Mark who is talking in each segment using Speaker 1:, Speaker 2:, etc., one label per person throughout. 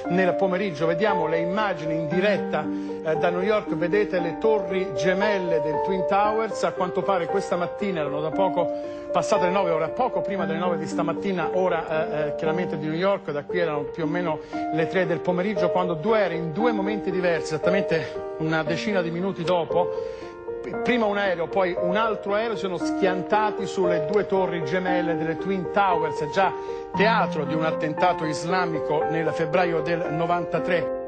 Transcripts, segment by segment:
Speaker 1: nel pomeriggio. Vediamo le immagini in diretta da New York, vedete le torri gemelle del Twin Towers. A quanto pare questa mattina erano da poco passate le 9, ora poco prima delle 9 di stamattina, ora chiaramente di New York, da qui erano più o meno le 3 del pomeriggio, quando due aerei in due momenti diversi, esattamente una decina di minuti dopo, prima un aereo, poi un altro aereo, sono schiantati sulle due torri gemelle delle Twin Towers, già teatro di un attentato islamico nel febbraio del 93.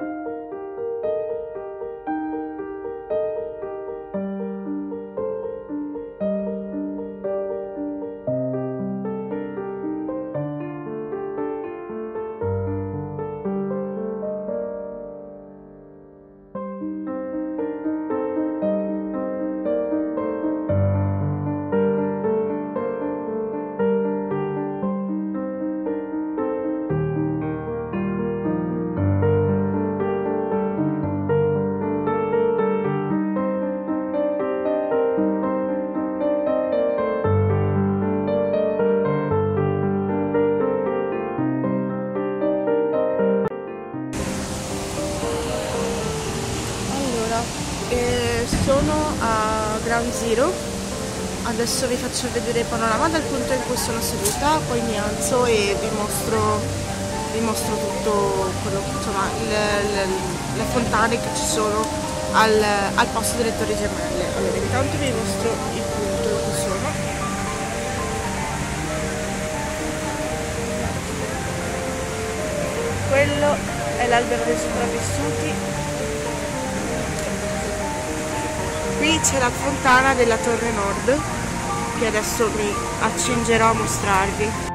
Speaker 2: Sono a Ground Zero, adesso vi faccio vedere il panorama dal punto in cui sono seduta, poi mi alzo e vi mostro tutto quello che, insomma, le fontane che ci sono al posto delle torri gemelle. Allora, intanto vi mostro il punto in cui sono. Quello è l'albero dei sopravvissuti. Qui c'è la fontana della Torre Nord, che adesso mi accingerò a mostrarvi.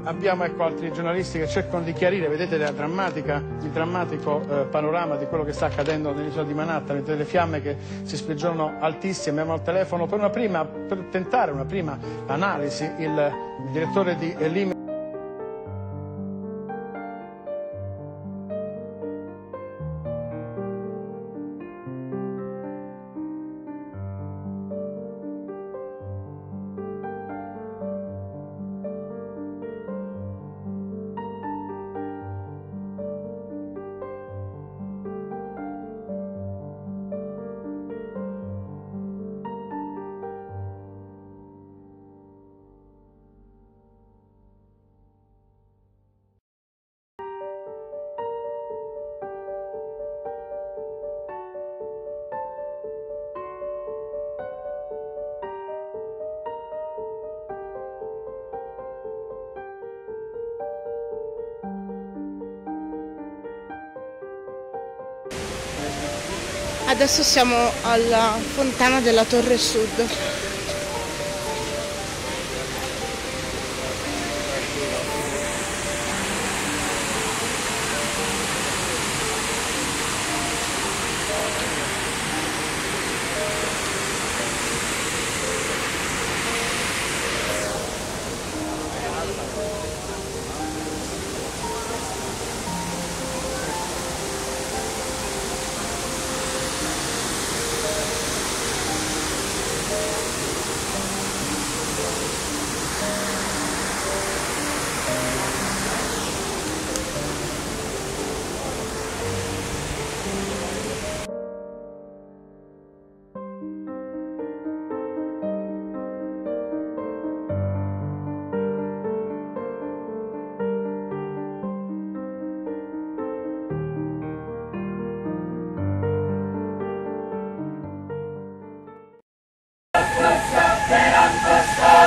Speaker 1: Abbiamo altri giornalisti che cercano di chiarire, vedete il drammatico panorama di quello che sta accadendo nell'isola di Manhattan, vedete le fiamme che si sprigionano altissime. Abbiamo al telefono per tentare una prima analisi il direttore di Lim.
Speaker 2: Adesso siamo alla fontana della Torre Sud.
Speaker 3: Speranza, speranza,